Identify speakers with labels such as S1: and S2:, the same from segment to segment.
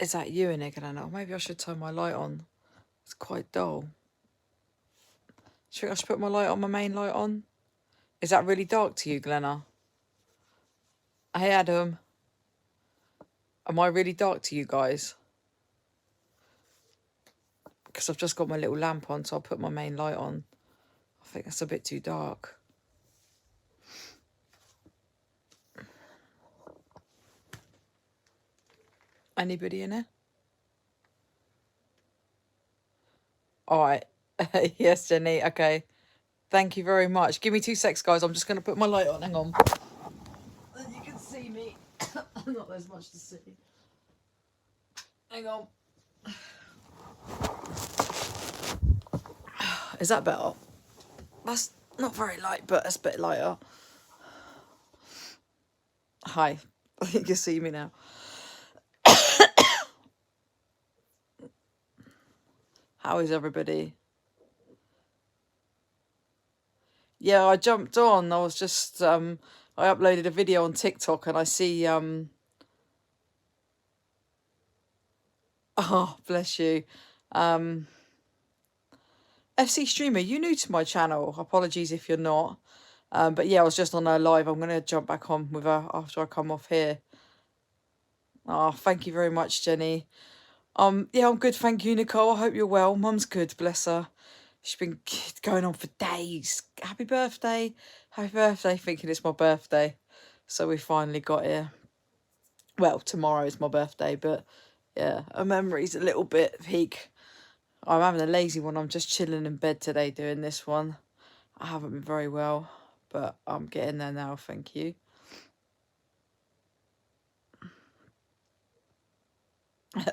S1: Is that you in it, Glenna? Or maybe I should turn my light on. It's quite dull. Should I put my light on, my main light on? Is that really dark to you, Glenna? Hey, Adam. Am I really dark to you guys? Because I've just got my little lamp on, so I'll put my main light on. I think that's a bit too dark. Anybody in it? All right. Yes, Jenny. Okay. Thank you very much. Give me 2 secs, guys. I'm just going to put my light on. Hang on. Then you can see me. Not there's much to see. Hang on. Is that better? That's not very light, but it's a bit lighter. Hi. I think you see me now. How is everybody? Yeah, I jumped on. I was just I uploaded a video on TikTok and I see oh, bless you. FC Streamer, you new to my channel. Apologies if you're not. But yeah, I was just on her live. I'm gonna jump back on with her after I come off here. Oh, thank you very much, Jenny. Yeah, I'm good, thank you, Nicole. I hope you're well. Mum's good, bless her. She's been going on for days. Happy birthday. Happy birthday, thinking it's my birthday. So we finally got here. Well, tomorrow is my birthday, but yeah, her memory's a little bit peak. I'm having a lazy one. I'm just chilling in bed today doing this one. I haven't been very well, but I'm getting there now, thank you.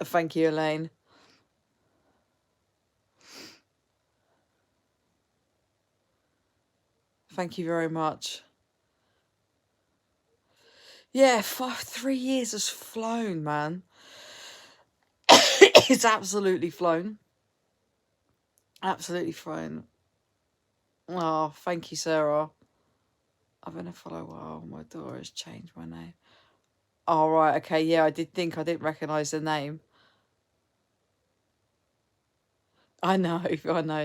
S1: Thank you, Elaine. Thank you very much. Yeah, 3 years has flown, man. It's absolutely flown. Absolutely flown. Oh, thank you, Sarah. I've been a follower. Wow, my daughter has changed my name. Oh, right, okay, yeah, I didn't recognise the name. I know,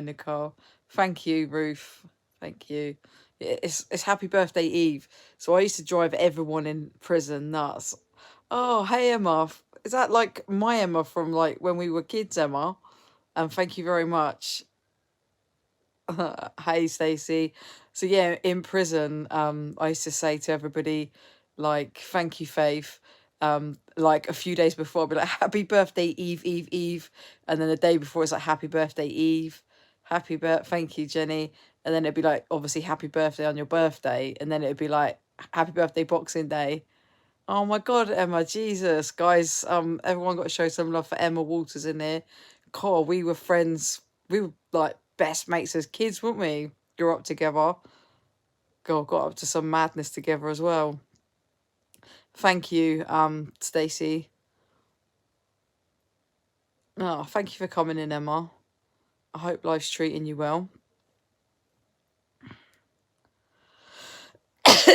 S1: Nicole. Thank you, Ruth. Thank you. It's Happy Birthday Eve. So I used to drive everyone in prison nuts. Oh, hey, Emma. Is that like my Emma from like when we were kids, Emma? And thank you very much. Hey, Stacey. So yeah, in prison, I used to say to everybody, like, thank you, Faith. Like a few days before, I'd be like, happy birthday, Eve, Eve, Eve. And then the day before, it's like, happy birthday, Eve. Thank you, Jenny. And then it'd be like, obviously, happy birthday on your birthday. And then it'd be like, happy birthday, Boxing Day. Oh my God, Emma, Jesus, guys, everyone got to show some love for Emma Walters in there. God, we were friends. We were like best mates as kids, weren't we? Grew up together. God, got up to some madness together as well. Thank you, Stacey. Oh, thank you for coming in, Emma. I hope life's treating you well.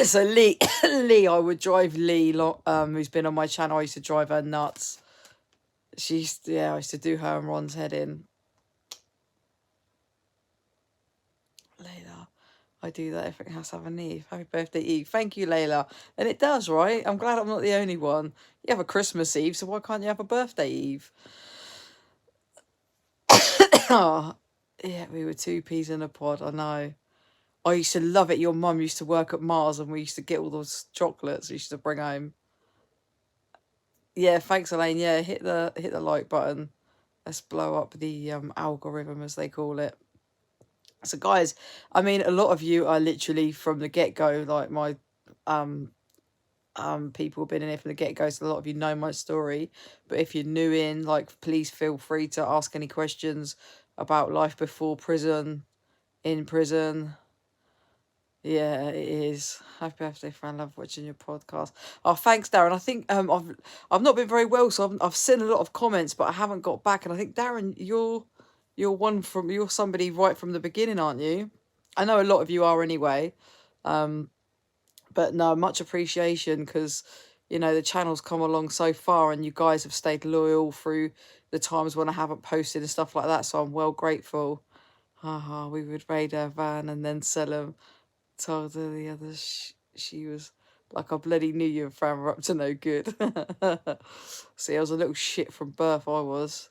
S1: So Lee, I would drive Lee, who's been on my channel. I used to drive her nuts. I used to do her and Ron's head in. Layla, I do that. Everything has to have an Eve. Happy birthday, Eve. Thank you, Layla. And it does, right? I'm glad I'm not the only one. You have a Christmas Eve, so why can't you have a birthday Eve? Oh, yeah, we were 2 peas in a pod, I know. I used to love it. Your mum used to work at Mars and we used to get all those chocolates we used to bring home. Yeah, thanks, Elaine. Yeah, hit the like button. Let's blow up the algorithm, as they call it. So, guys, I mean, a lot of you are literally from the get-go, like my people have been in here from the get-go, so a lot of you know my story. But if you're new in, like, please feel free to ask any questions about life before prison, in prison. Yeah, it is. Happy birthday, friend. Love watching your podcast. Oh, thanks, Darren. I think I've not been very well, so I've seen a lot of comments, but I haven't got back. And I think Darren, you're somebody right from the beginning, aren't you? I know a lot of you are anyway. But no, much appreciation, because you know, the channel's come along so far and you guys have stayed loyal through the times when I haven't posted and stuff like that. So I'm well grateful. Haha, we would raid her van and then sell them. Told her the others she was like, I bloody knew you and Fran were up to no good. See, I was a little shit from birth, I was.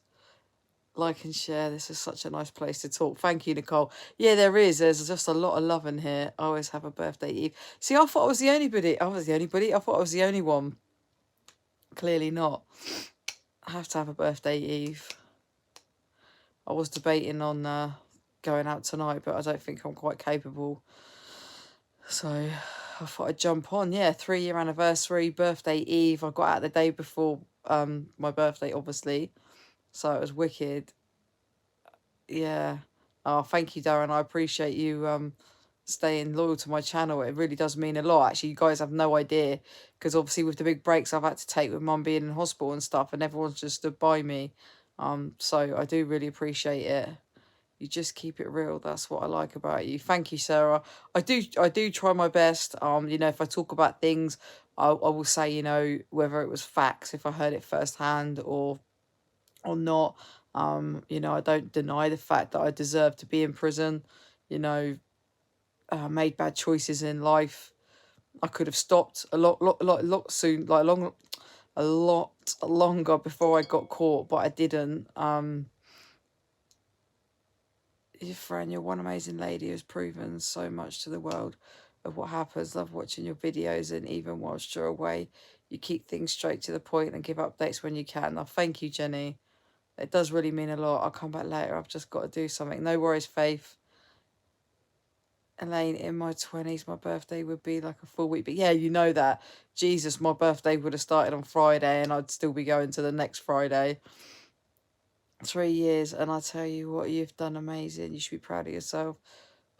S1: Like and share. This is such a nice place to talk. Thank you, Nicole. Yeah, there is. There's just a lot of love in here. I always have a birthday eve. See, I thought I was the only buddy. I was the only buddy. I thought I was the only one. Clearly not. I have to have a birthday eve. I was debating on going out tonight, but I don't think I'm quite capable. So I thought I'd jump on. Yeah, 3-year anniversary, birthday eve. I got out the day before my birthday, obviously. So it was wicked. Yeah. Oh, thank you, Darren. I appreciate you staying loyal to my channel. It really does mean a lot. Actually, you guys have no idea, because obviously with the big breaks I've had to take with mum being in hospital and stuff, and everyone's just stood by me. So I do really appreciate it. You just keep it real. That's what I like about you. Thank you, Sarah. I do try my best. You know, if I talk about things, I will say, you know, whether it was facts, if I heard it firsthand or not. You know, I don't deny the fact that I deserve to be in prison. You know, made bad choices in life. I could have stopped a lot soon, like a lot longer before I got caught, but I didn't. Your friend, you're one amazing lady who's proven so much to the world of what happens. Love watching your videos, and even whilst you're away, you keep things straight to the point and give updates when you can. Now, thank you, Jenny. It does really mean a lot. I'll come back later. I've just got to do something. No worries, Faith. Elaine, in my 20s, my birthday would be like a full week. But yeah, you know that. Jesus, my birthday would have started on Friday and I'd still be going to the next Friday. 3 years, and I tell you what, you've done amazing. You should be proud of yourself.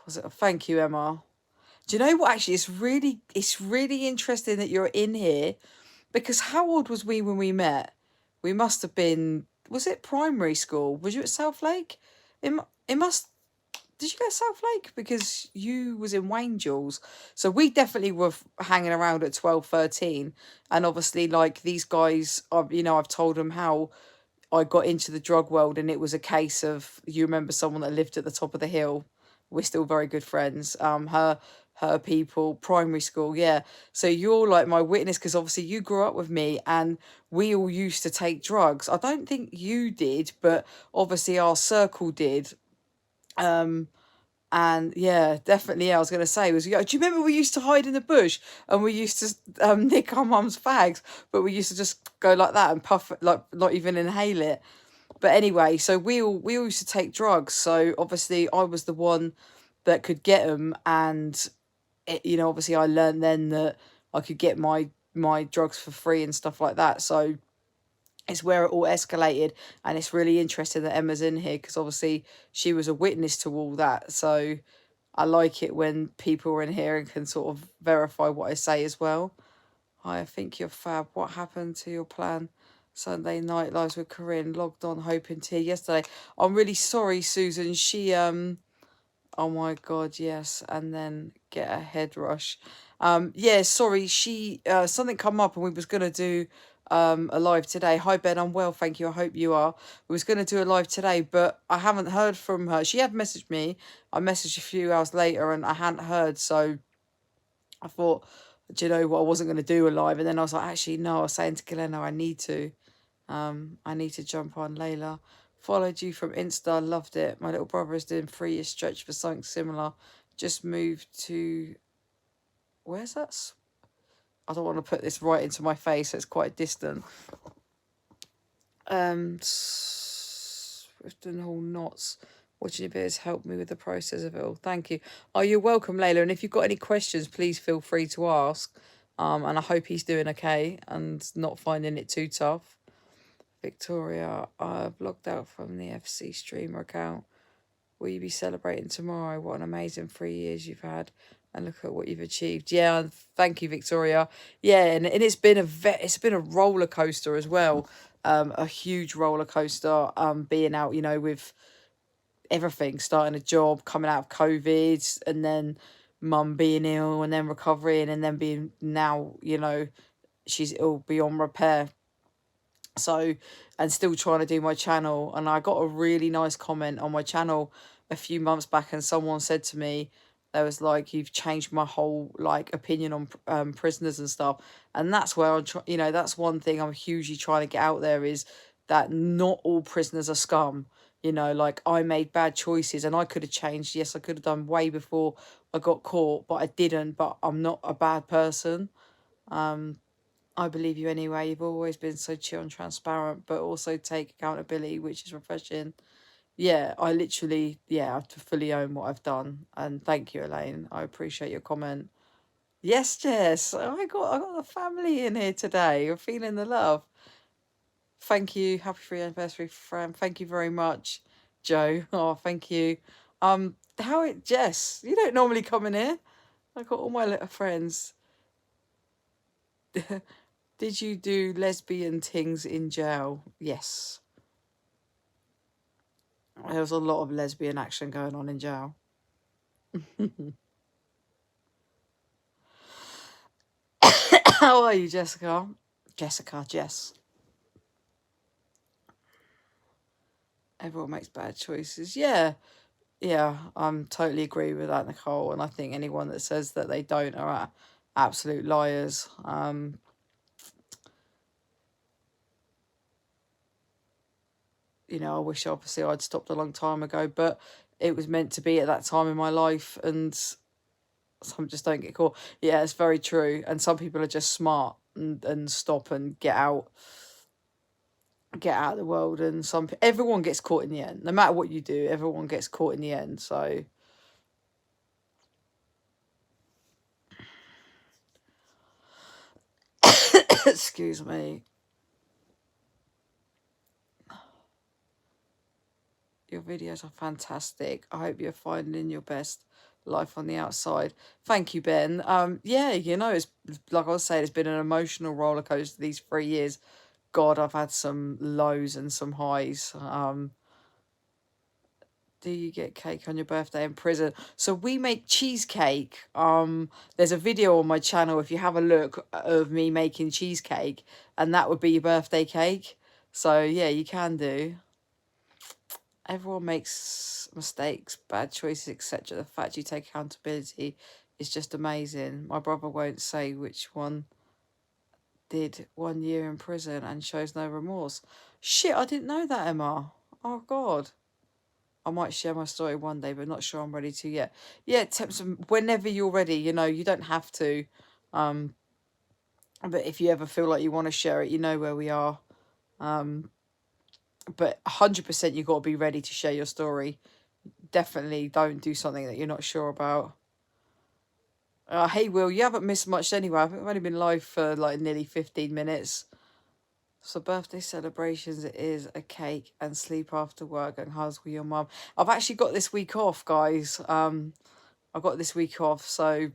S1: Positive. Thank you, Emma. Do you know what? Actually, it's really interesting that you're in here, because how old was we when we met? We must have been. Was it primary school? Was you at South Lake? It must. Did you go to South Lake? Because you was in Wangels. So we definitely were hanging around at 12, 13. And obviously, like, these guys, you know, I've told them how I got into the drug world, and it was a case of, you remember someone that lived at the top of the hill. We're still very good friends. Her people, primary school, yeah. So you're like my witness, because obviously you grew up with me, and we all used to take drugs. I don't think you did, but obviously our circle did. And yeah, definitely, yeah, I was going to say, do you remember we used to hide in the bush and we used to nick our mum's fags, but we used to just go like that and puff it, like not even inhale it. But anyway, so we all used to take drugs. So obviously I was the one that could get them, and you know, obviously I learned then that I could get my drugs for free and stuff like that. So it's where it all escalated, and it's really interesting that Emma's in here, because obviously she was a witness to all that. So I like it when people are in here and can sort of verify what I say as well. Hi, I think you're fab. What happened to your plan? Sunday night lives with Corinne, logged on hoping to hear yesterday. I'm really sorry, Susan. She oh my god, yes, and then get a head rush. Yeah, sorry, she something come up and we was gonna do a live today. Hi Ben, I'm well, thank you. I hope you are. We was gonna do a live today, but I haven't heard from her. She had messaged me. I messaged a few hours later and I hadn't heard, so I thought, do you know what, I wasn't gonna do a live, and then I was like, actually no, I was saying to Galena I need to. I need to jump on. Layla, followed you from Insta, loved it. My little brother is doing 3 year stretch for something similar. Just moved to, where's that? I don't want to put this right into my face, so it's quite distant. Swifton Hall Knots. Watching your videos helped me with the process of it all. Thank you. Oh, you're welcome, Layla. And if you've got any questions, please feel free to ask. And I hope he's doing okay and not finding it too tough. Victoria, I've logged out from the FC streamer account. Will you be celebrating tomorrow? What an amazing 3 years you've had, and look at what you've achieved. Yeah, thank you, Victoria. Yeah, and it's been a roller coaster as well, a huge roller coaster. Being out, you know, with everything, starting a job, coming out of COVID, and then mum being ill, and then recovering, and then being now, you know, she's ill beyond repair. So, and still trying to do my channel. And I got a really nice comment on my channel a few months back, and someone said to me, there was like, you've changed my whole like opinion on prisoners and stuff. And that's where you know, that's one thing I'm hugely trying to get out there, is that not all prisoners are scum. You know, like, I made bad choices and I could have changed. Yes, I could have done way before I got caught, but I didn't. But I'm not a bad person. I believe you anyway. You've always been so chill and transparent, but also take accountability, which is refreshing. Yeah, I literally, yeah, I have to fully own what I've done. And thank you, Elaine. I appreciate your comment. Yes, Jess. I got the family in here today. You're feeling the love. Thank you. Happy 3rd anniversary, Fran. Thank you very much, Joe. Oh, thank you. Jess, you don't normally come in here. I got all my little friends. Did you do lesbian things in jail? Yes. There was a lot of lesbian action going on in jail. How are you, Jessica? Jessica, Jess. Everyone makes bad choices. Yeah, yeah, I'm totally agree with that, Nicole. And I think anyone that says that they don't are absolute liars. You know, I wish obviously I'd stopped a long time ago, but it was meant to be at that time in my life, and some just don't get caught. Yeah, it's very true. And some people are just smart and stop and get out of the world. And everyone gets caught in the end. No matter what you do, everyone gets caught in the end. So excuse me. Your videos are fantastic. I hope you're finding your best life on the outside. Thank you, Ben. Yeah, you know, it's like I was saying, it's been an emotional roller coaster these 3 years. God, I've had some lows and some highs. Do you get cake on your birthday in prison? So we make cheesecake. There's a video on my channel if you have a look of me making cheesecake, and that would be your birthday cake. So yeah, you can do. Everyone makes mistakes, bad choices, etc. The fact you take accountability is just amazing. My brother won't say which one did 1 year in prison and shows no remorse. Shit, I didn't know that, Emma. Oh God. I might share my story one day, but not sure I'm ready to yet. Yeah, whenever you're ready, you know, you don't have to. Um, but if you ever feel like you want to share it, you know where we are. But 100% you got to be ready to share your story. Definitely don't do something that you're not sure about. Hey, Will, you haven't missed much anyway. I think I've only been live for like nearly 15 minutes. So birthday celebrations, it is a cake and sleep after work and hugs with your mum. I've actually got this week off, guys. I got this week off, so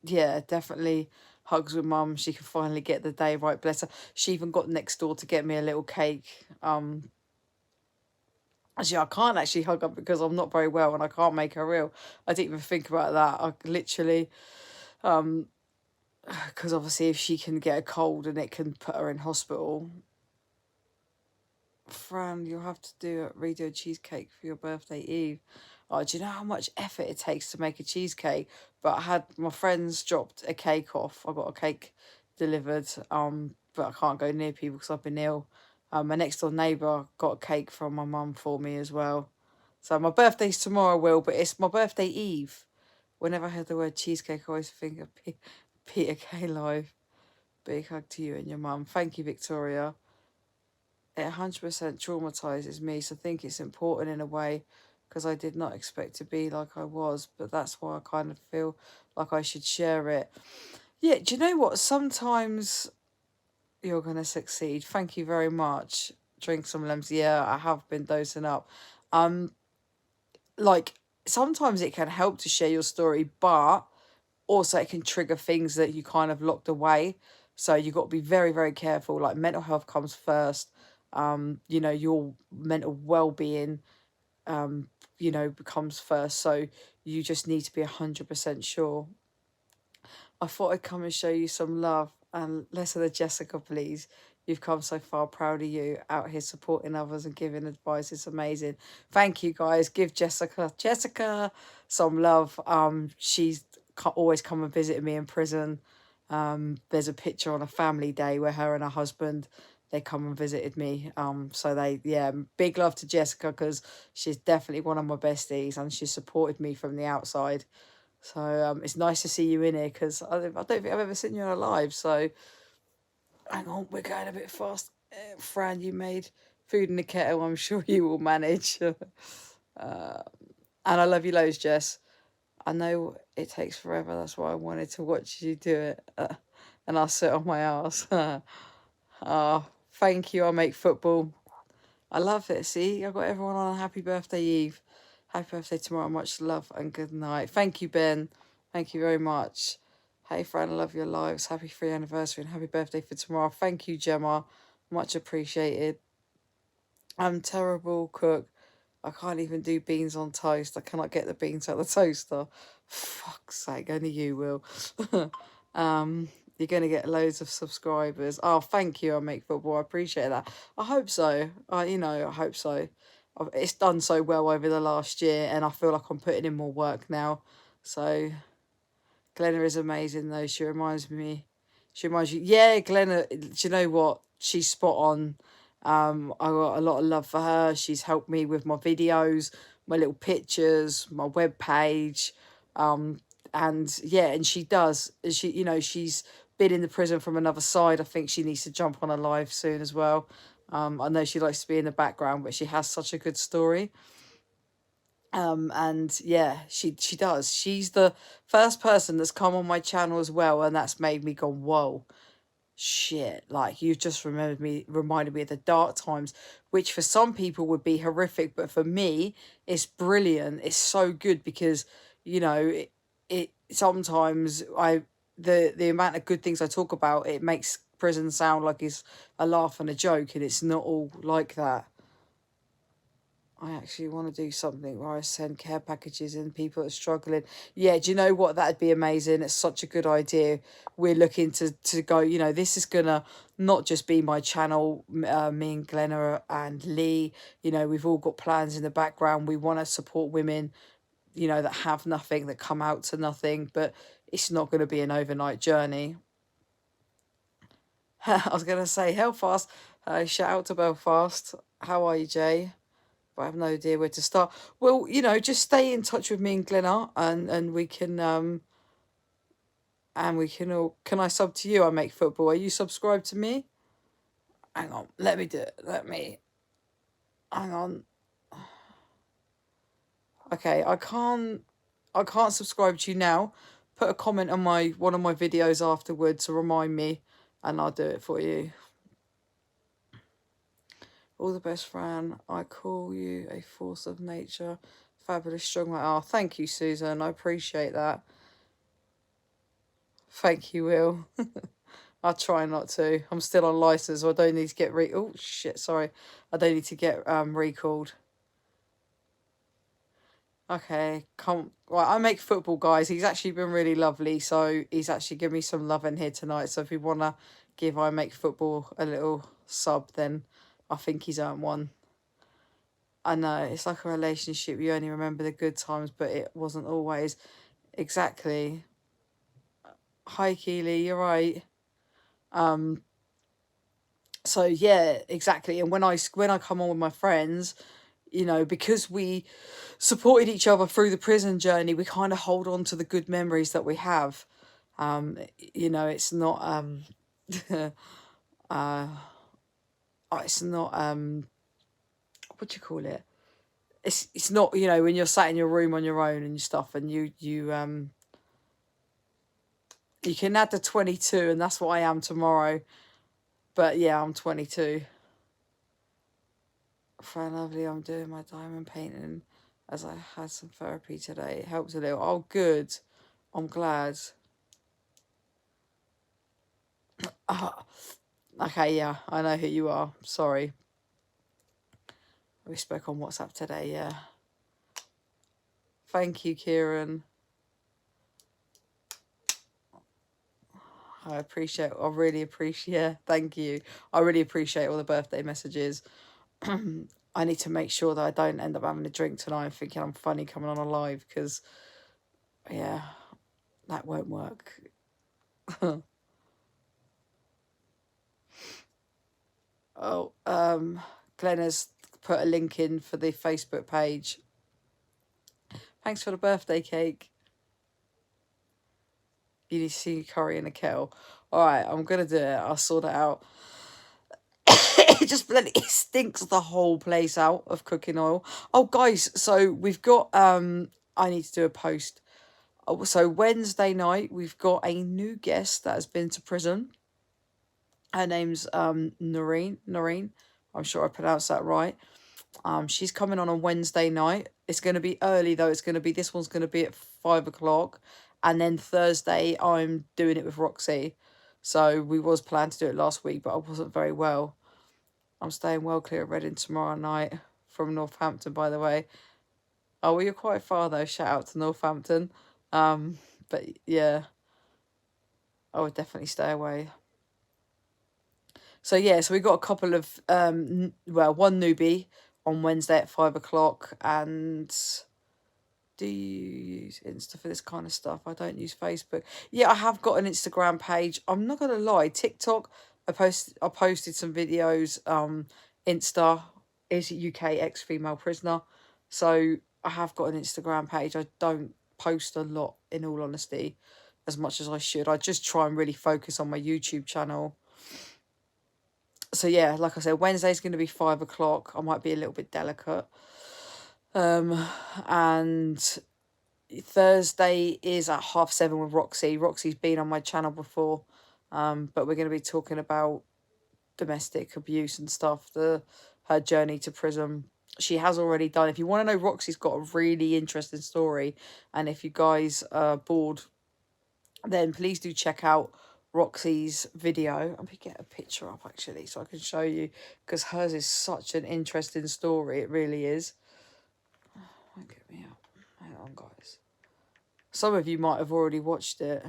S1: yeah, definitely hugs with mum. She can finally get the day right, bless her. She even got next door to get me a little cake. Actually, I can't actually hug her because I'm not very well and I can't make her ill. I didn't even think about that. I literally, because obviously if she can get a cold and it can put her in hospital. Fran, you'll have to redo a cheesecake for your birthday eve. Oh, do you know how much effort it takes to make a cheesecake? But I had my friends dropped a cake off. I got a cake delivered, but I can't go near people because I've been ill. My next door neighbour got a cake from my mum for me as well. So my birthday's tomorrow, Will, but it's my birthday eve. Whenever I hear the word cheesecake, I always think of Peter K. Live. Big hug to you and your mum. Thank you, Victoria. It 100% traumatizes me. So I think it's important in a way because I did not expect to be like I was, but that's why I kind of feel like I should share it. Yeah, do you know what? Sometimes you're going to succeed. Thank you very much. Drink some lemons. Yeah, I have been dosing up. Like, sometimes it can help to share your story, but also it can trigger things that you kind of locked away. So you got to be very, very careful. Like, mental health comes first. You know, your mental well-being, you know, becomes first. So you just need to be 100% sure. I thought I'd come and show you some love And lesser than Jessica, please. You've come so far. Proud of you. Out here supporting others and giving advice. It's amazing. Thank you, guys. Give Jessica some love. She's always come and visited me in prison. There's a picture on a family day where her and her husband, they come and visited me. So they, yeah, big love to Jessica, because she's definitely one of my besties and she supported me from the outside. So it's nice to see you in here, because I don't think I've ever seen you alive. So hang on, we're going a bit fast. Fran, you made food in the kettle. I'm sure you will manage. And I love you loads, Jess. I know it takes forever. That's why I wanted to watch you do it. And I'll sit on my ass. Thank you. I'll make football. I love it. See, I got everyone on a happy birthday, Eve. Happy birthday tomorrow. Much love and good night. Thank you, Ben. Thank you very much. Hey, Fran, I love your lives. Happy 3rd anniversary and happy birthday for tomorrow. Thank you, Gemma. Much appreciated. I'm terrible cook. I can't even do beans on toast. I cannot get the beans out of the toaster. Fuck's sake, only you will. You're going to get loads of subscribers. Oh, thank you, I Make Football. I appreciate that. I hope so. I hope so. It's done so well over the last year, and I feel like I'm putting in more work now. So, Glenna is amazing, though. She reminds you. Yeah, Glenna, do you know what? She's spot on. I got a lot of love for her. She's helped me with my videos, my little pictures, my web page. And yeah, and she does. She's been in the prison from another side. I think she needs to jump on a live soon as well. I know she likes to be in the background, but she has such a good story. And yeah, she does. She's the first person that's come on my channel as well, and that's made me go, whoa, shit, like you've just reminded me of the dark times, which for some people would be horrific, but for me it's brilliant. It's so good, because it sometimes the amount of good things I talk about, it makes prison sound like it's a laugh and a joke, and it's not all like that. I actually want to do something where I send care packages in people that are struggling. Yeah, do you know what? That'd be amazing. It's such a good idea. We're looking to go, this is going to not just be my channel, me and Glenna and Lee. We've all got plans in the background. We want to support women, that have nothing, that come out to nothing, but it's not going to be an overnight journey. I was going to say Belfast. Shout out to Belfast. How are you, Jay? But I have no idea where to start. Well, just stay in touch with me and Glenna, and we can all. Can I sub to you? I Make Football. Are you subscribed to me? Hang on, let me do it. Hang on. Okay, I can't subscribe to you now. Put a comment on one of my videos afterwards to remind me, and I'll do it for you. All the best, Fran. I call you a force of nature. Fabulous, strong. Oh, thank you, Susan. I appreciate that. Thank you, Will. I'll try not to. I'm still on license, so I don't need to get oh shit, sorry. I don't need to get recalled. Okay, right, I Make Football, guys. He's actually been really lovely, so he's actually given me some love in here tonight. So if you wanna give I Make Football a little sub, then I think he's earned one. I know, it's like a relationship. You only remember the good times, but it wasn't always. Exactly. Hi, Keely, you're right. So yeah, exactly. And when I come on with my friends, because we supported each other through the prison journey, we kind of hold on to the good memories that we have. It's not it's not what do you call it? It's not, when you're sat in your room on your own and stuff, and you can add the 22, and that's what I am tomorrow. But yeah, I'm 22. Fran, lovely. I'm doing my diamond painting as I had some therapy today. It helped a little. Oh, good. I'm glad. Okay, yeah, I know who you are. Sorry. We spoke on WhatsApp today, yeah. Thank you, Kieran. I really appreciate, yeah, thank you. I really appreciate all the birthday messages. I need to make sure that I don't end up having a drink tonight and thinking I'm funny coming on a live, because, yeah, that won't work. Oh, Glenn has put a link in for the Facebook page. Thanks for the birthday cake. You need to see curry in a kettle. All right, I'm gonna do it. I'll sort it out. It just bloody stinks the whole place out of cooking oil. Oh, guys, so we've got I need to do a post. Oh, so Wednesday night we've got a new guest that has been to prison. Her name's Noreen. Noreen, I'm sure I pronounced that right. She's coming on Wednesday night. It's going to be early though. This one's going to be at 5 o'clock, and then Thursday I'm doing it with Roxy. So we was planned to do it last week, but I wasn't very well. I'm staying well clear of Reading tomorrow night from Northampton, by the way. Oh, well, you're quite far though. Shout out to Northampton. But yeah, I would definitely stay away. So yeah, so we got a couple of one newbie on Wednesday at 5 o'clock. And do you use Insta for this kind of stuff? I don't use Facebook. Yeah, I have got an Instagram page. I'm not gonna lie, TikTok. I posted some videos. Insta is UK ex female prisoner. So I have got an Instagram page. I don't post a lot, in all honesty, as much as I should. I just try and really focus on my YouTube channel. So yeah, like I said, Wednesday's going to be 5 o'clock. I might be a little bit delicate. And Thursday is at 7:30 with Roxy. Roxy's been on my channel before, but we're going to be talking about domestic abuse and stuff, her journey to prison. She has already done. If you want to know, Roxy's got a really interesting story, and if you guys are bored, then please do check out Roxy's video. Let me get a picture up actually so I can show you, because hers is such an interesting story. It really is. Won't get me up. Hang on, guys. Some of you might have already watched it.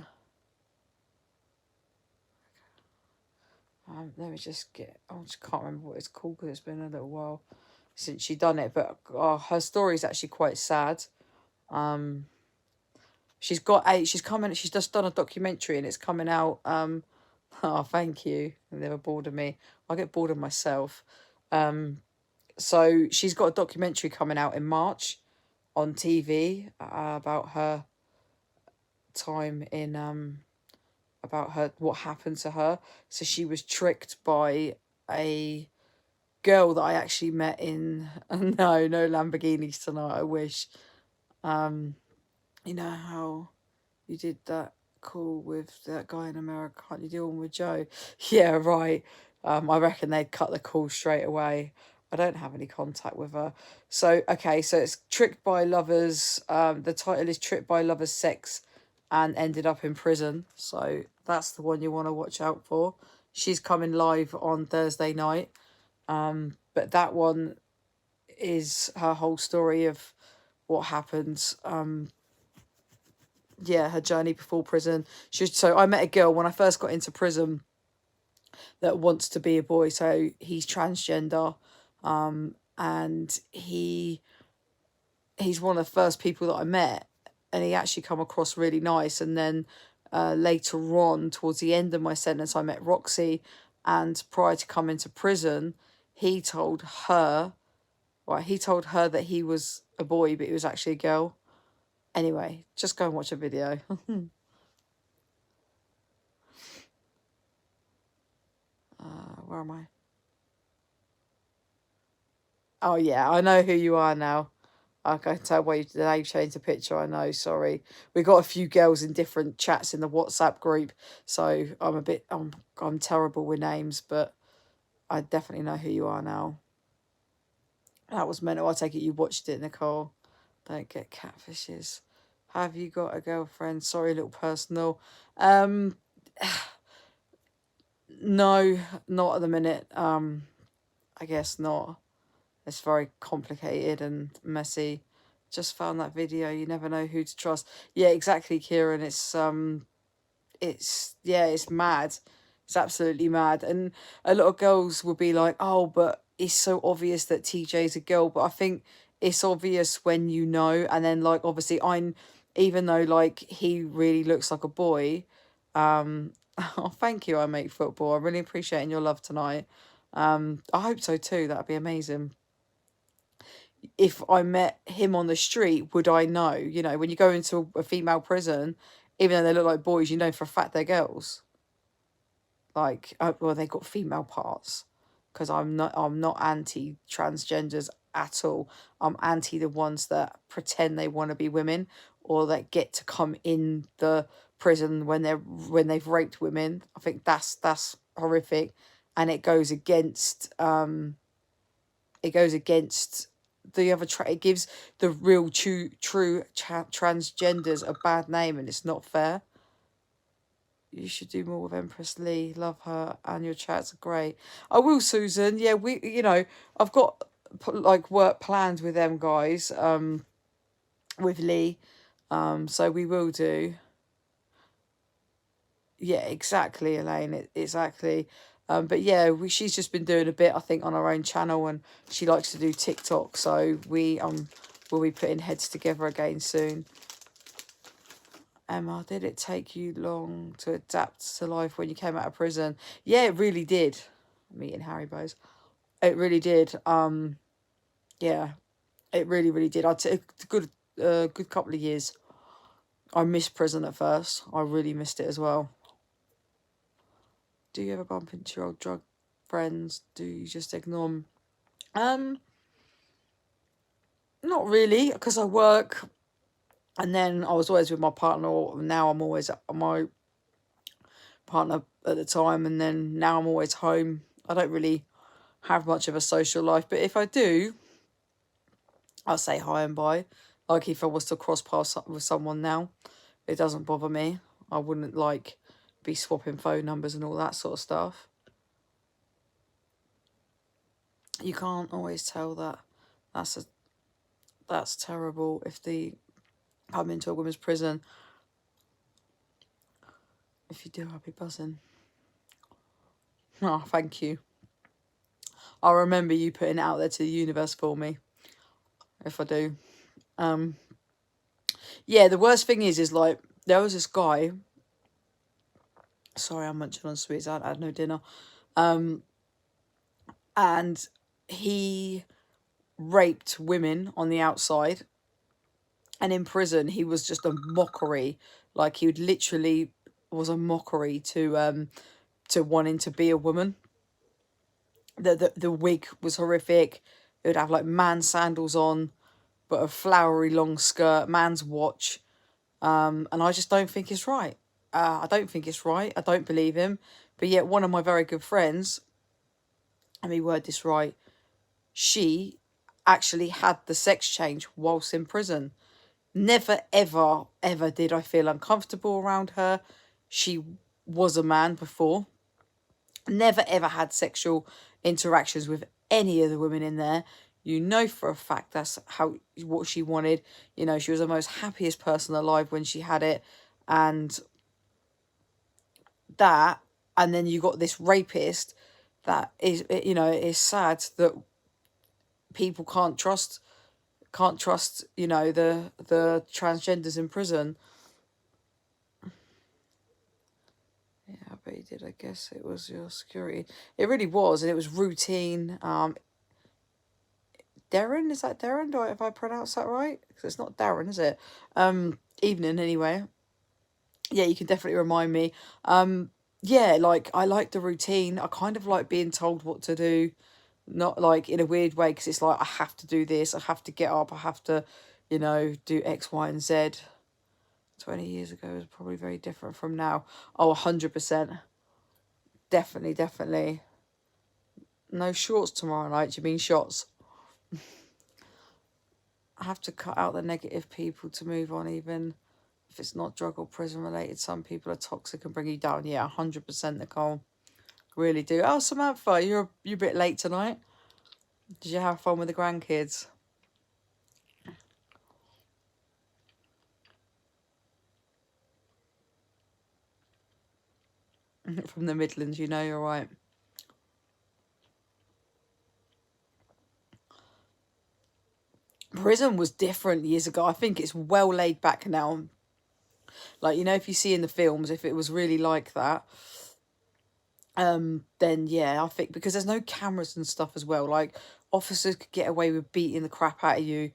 S1: Let me just get. I just can't remember what it's called because it's been a little while since she done it. But her story is actually quite sad. She's coming. She's just done a documentary and it's coming out. Oh, thank you. You're never bored of me. I get bored of myself. So she's got a documentary coming out in March on TV about her time in about her, what happened to her. So she was tricked by a girl that I actually met in no Lamborghinis tonight, I wish. You know how you did that call with that guy in America, can't you do one with Joe? Yeah, right. I reckon they'd cut the call straight away. I don't have any contact with her. So, okay, so it's Tricked by Lovers. The title is Tricked by Lovers Sex and Ended Up in Prison. So that's the one you want to watch out for. She's coming live on Thursday night. But that one is her whole story of what happened. Yeah, her journey before prison. So I met a girl when I first got into prison that wants to be a boy. So he's transgender, and he's one of the first people that I met, and he actually come across really nice. And then later on, towards the end of my sentence, I met Roxy, and prior to coming to prison, he told her that he was a boy, but he was actually a girl. Anyway, just go and watch a video. Where am I? Oh, yeah, I know who you are now. I can tell why you changed the picture. I know, sorry. We got a few girls in different chats in the WhatsApp group, so I'm terrible with names, but I definitely know who you are now. That was mental. I take it you watched it, Nicole. Don't get catfishes. Have you got a girlfriend? Sorry, a little personal. No, not at the minute. I guess not. It's very complicated and messy. Just found that video. You never know who to trust. Yeah, exactly, Kieran. yeah, it's mad. It's absolutely mad. And a lot of girls will be like, oh, but it's so obvious that TJ's a girl. But I think it's obvious when you know. And then, like, obviously, even though, like, he really looks like a boy, oh, thank you, I Make Football. I'm really appreciating your love tonight. I hope so too. That'd be amazing. If I met him on the street, would I know? You know, when you go into a female prison, even though they look like boys, you know for a fact they're girls. Like, well, they got female parts. Because I'm not anti transgenders at all. I'm anti the ones that pretend they want to be women, or that get to come in the prison when they've raped women. I think that's horrific, and it goes against the other it gives the real true transgenders a bad name, and it's not fair. You should do more with Empress Lee. Love her, and your chats are great. I will, Susan. Yeah, I've got like work planned with them guys. With Lee. So we will do. Yeah, exactly, Elaine. Exactly. But yeah, she's just been doing a bit, I think, on her own channel, and she likes to do TikTok. So we will be putting heads together again soon. Emma, did it take you long to adapt to life when you came out of prison? Yeah, it really did. Meeting Harry Bowes, it really did. Yeah, it really, really did. I took a good couple of years. I missed prison at first. I really missed it as well. Do you ever bump into your old drug friends? Do you just ignore them? Not really, because I work, and then I was always with my partner. Or now I'm always at my partner at the time, and then now I'm always home. I don't really have much of a social life, but if I do, I'll say hi and bye. Like if I was to cross paths with someone now, it doesn't bother me. I wouldn't like be swapping phone numbers and all that sort of stuff. You can't always tell that. That's terrible. If they come into a women's prison, if you do, I'll be buzzing. Oh, thank you. I'll remember you putting it out there to the universe for me. If I do. Yeah, the worst thing is like, there was this guy. Sorry, I'm munching on sweets. I had no dinner. And he raped women on the outside. And in prison, he was just a mockery. Like, he would literally was a mockery to wanting to be a woman. The wig was horrific. It would have like man sandals on, but a flowery long skirt, man's watch. And I just don't think it's right. I don't think it's right. I don't believe him. But yet one of my very good friends, let me word this right, she actually had the sex change whilst in prison. Never, ever, ever did I feel uncomfortable around her. She was a man before. Never, ever had sexual interactions with any of the women in there. You know for a fact that's what she wanted. You know, she was the most happiest person alive when she had it. And then you got this rapist that is, you know, it's sad that people can't trust, you know, the transgenders in prison. Yeah, but he did. I guess it was your security. It really was, and it was routine. Darren, is that Darren? Have I pronounced that right? Because it's not Darren, is it? Evening anyway. Yeah, you can definitely remind me. Yeah, like I like the routine. I kind of like being told what to do, not like in a weird way, because it's like I have to do this. I have to get up. I have to, you know, do X, Y, and Z. 20 years ago is probably very different from now. Oh, 100%. Definitely, definitely. No shorts tomorrow night. Do you mean shots? I have to cut out the negative people to move on, even if it's not drug or prison related. Some people are toxic and bring you down. Yeah, 100%, Nicole. Really do. Oh, Samantha, you're a bit late tonight. Did you have fun with the grandkids? From the Midlands, you know you're right. Prison was different years ago. I think it's well laid back now. Like, you know, if you see in the films, if it was really like that, then yeah, I think because there's no cameras and stuff as well. Like, officers could get away with beating the crap out of you.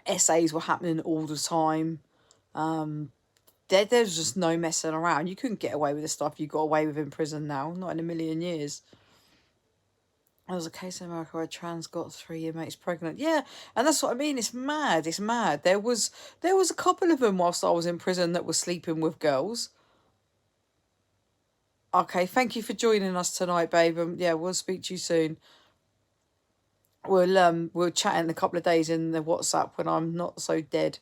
S1: Essays were happening all the time. There's just no messing around. You couldn't get away with the stuff you got away with in prison now. Not in a million years. There was a case in America where a trans got 3-year mates pregnant. Yeah, and that's what I mean. It's mad. It's mad. There was a couple of them whilst I was in prison that were sleeping with girls. Okay, thank you for joining us tonight, babe. Yeah, we'll speak to you soon. We'll chat in a couple of days in the WhatsApp when I'm not so dead.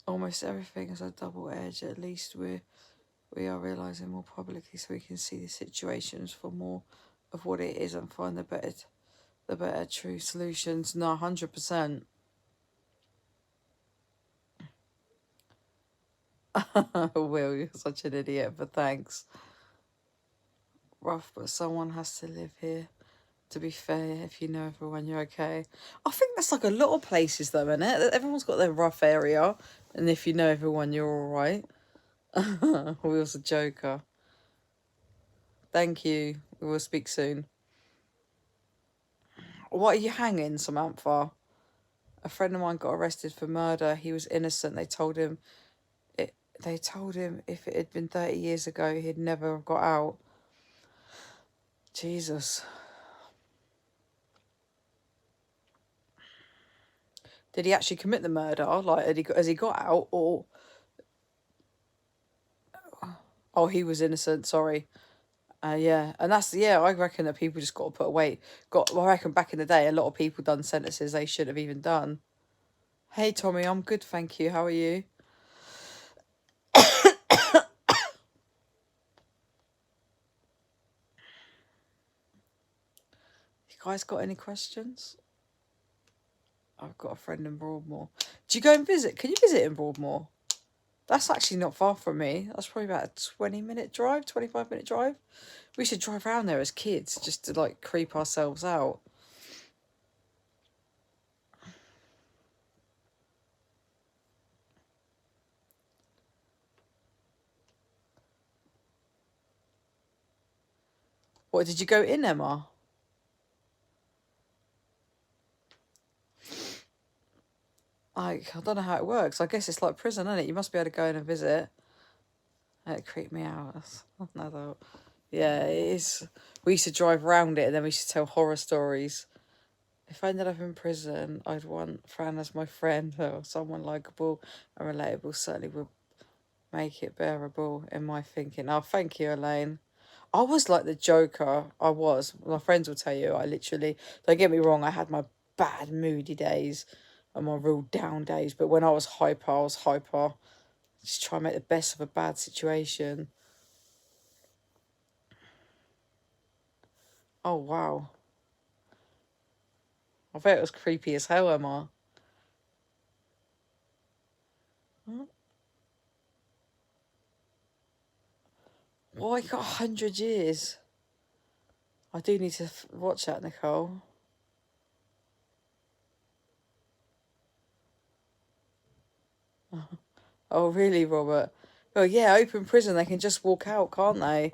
S1: Almost everything is a double edge. At least we are realizing more publicly, so we can see the situations for more of what it is and find the better true solutions. No, 100%. Will, you're such an idiot, but thanks. Rough, but someone has to live here. To be fair, if you know everyone, you're okay. I think that's like a lot of places, though, isn't it? Everyone's got their rough area, and if you know everyone, you're all right. Will's a joker. Thank you. We will speak soon. What are you hanging, Samantha? A friend of mine got arrested for murder. He was innocent. They told him if it had been 30 years ago, he'd never have got out. Jesus. Did he actually commit the murder? Like, has he got out, or... Oh, he was innocent, sorry. Yeah, and I reckon that people just got to put away. I reckon back in the day, a lot of people done sentences they shouldn't have even done. Hey, Tommy, I'm good, thank you. How are you? You guys got any questions? I've got a friend in Broadmoor. Do you go and visit? Can you visit in Broadmoor? That's actually not far from me. That's probably about a 20-minute drive, 25-minute drive. We should drive around there as kids just to like creep ourselves out. What, did you go in, Emma? Like, I don't know how it works. I guess it's like prison, isn't it? You must be able to go in and visit. It creeped me out. That's another... Yeah, it is. We used to drive around it and then we used to tell horror stories. If I ended up in prison, I'd want Fran as my friend, or someone likeable and relatable certainly would make it bearable in my thinking. Oh, thank you, Elaine. I was like the Joker. I was. My friends will tell you, I literally... Don't get me wrong, I had my bad, moody days and my real down days. But when I was hyper, I was hyper. Just try and make the best of a bad situation. Oh, wow. I bet it was creepy as hell, Emma. Why got 100 years? I do need to watch that, Nicole. Oh, really, Robert? Well, yeah, open prison, they can just walk out, can't they?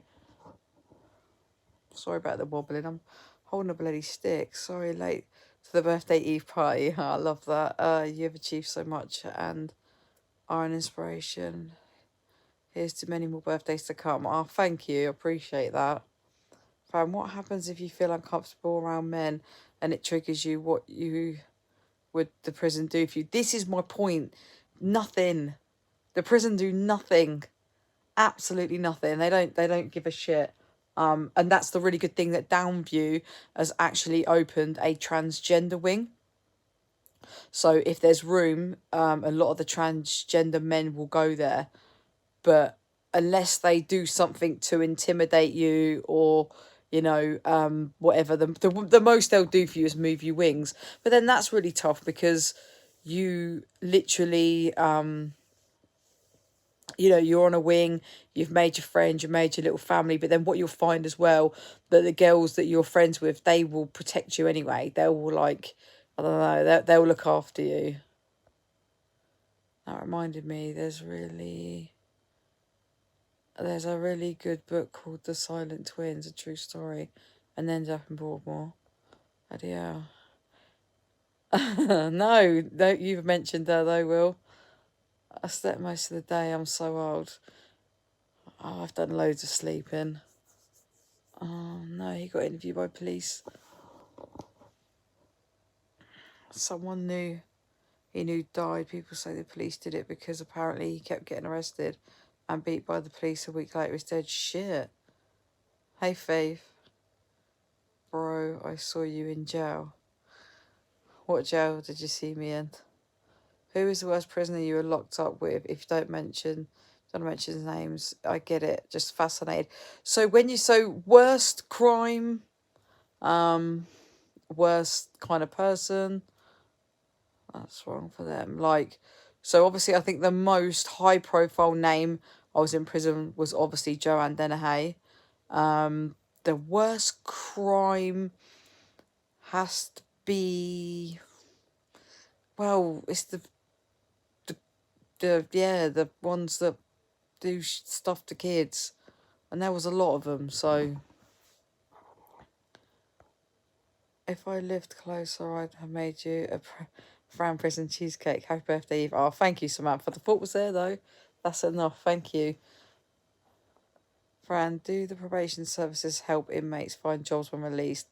S1: Sorry about the wobbling. I'm holding a bloody stick. Sorry, late to the birthday eve party. I love that. You have achieved so much and are an inspiration. Here's to many more birthdays to come. Oh, thank you. Appreciate that. Fran, what happens if you feel uncomfortable around men and it triggers you? What would the prison do for you? This is my point. Nothing. The prison do nothing. Absolutely nothing. They don't give a shit. And that's the really good thing that Downview has actually opened a transgender wing. So if there's room, a lot of the transgender men will go there. But unless they do something to intimidate you or, whatever, the most they'll do for you is move you wings. But then that's really tough because you literally... you know, you're on a wing, you've made your friends, you've made your little family, but then what you'll find as well, that the girls that you're friends with, they will protect you anyway. They will, like, I don't know, they'll look after you. That reminded me, there's a really good book called The Silent Twins, a true story, and ended up in Broadmoor. Bloody hell. No, you've mentioned her though, Will. I slept most of the day, I'm so old. Oh, I've done loads of sleeping. Oh no, he got interviewed by police. Someone he knew died. People say the police did it because apparently he kept getting arrested and beat by the police. A week later, he's dead. Shit. Hey, Faith. Bro, I saw you in jail. What jail did you see me in? Who is the worst prisoner you were locked up with? If you don't mention names, I get it. Just fascinated. So worst crime, worst kind of person. That's wrong for them. Like, so obviously, I think the most high profile name I was in prison was obviously Joanne Dennehy. The worst crime has to be, well, it's the ones that do stuff to kids, and there was a lot of them. So if I lived closer, I'd have made you a Fran prison cheesecake. Happy birthday, Eve. Oh, thank you, Samantha. The thought was there though. That's enough. Thank you. Fran, do the probation services help inmates find jobs when released?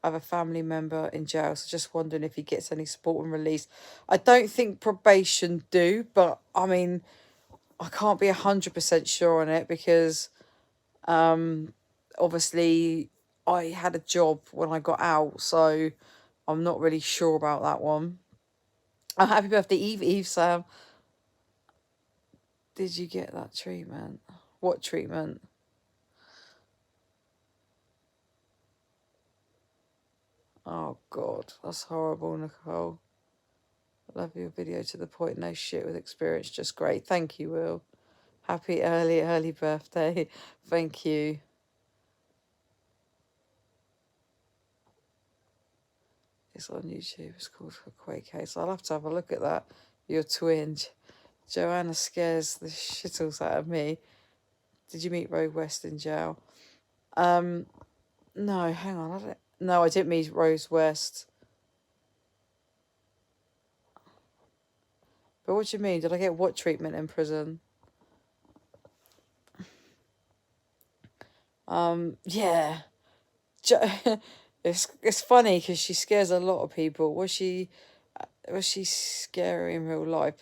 S1: I have a family member in jail, so just wondering if he gets any support when released. I don't think probation do, but I mean, I can't be 100% sure on it because obviously I had a job when I got out, so I'm not really sure about that one. Oh, happy birthday, Eve, Sam. Did you get that treatment? What treatment? Oh, God, that's horrible, Nicole. I love your video to the point, no shit with experience, just great. Thank you, Will. Happy early birthday. Thank you. It's on YouTube. It's called Quake Case. I'll have to have a look at that. Your twin. Joanna scares the shittles out of me. Did you meet Roe West in jail? No, hang on. No, I didn't meet Rose West. But what do you mean? Did I get what treatment in prison? Yeah. It's funny because she scares a lot of people. Was she scary in real life?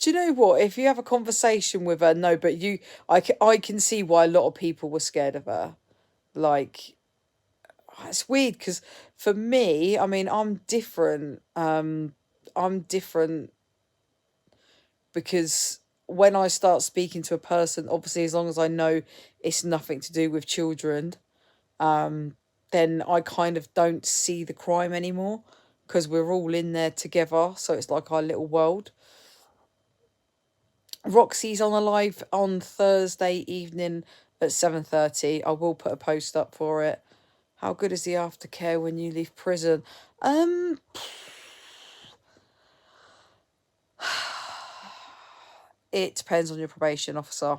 S1: Do you know what? If you have a conversation with her, no, but I can see why a lot of people were scared of her. Like, it's weird because for me, I mean, I'm different. I'm different because when I start speaking to a person, obviously, as long as I know it's nothing to do with children, then I kind of don't see the crime anymore because we're all in there together. So it's like our little world. Roxy's on a live on Thursday evening at 7:30. I will put a post up for it. How good is the aftercare when you leave prison? It depends on your probation officer.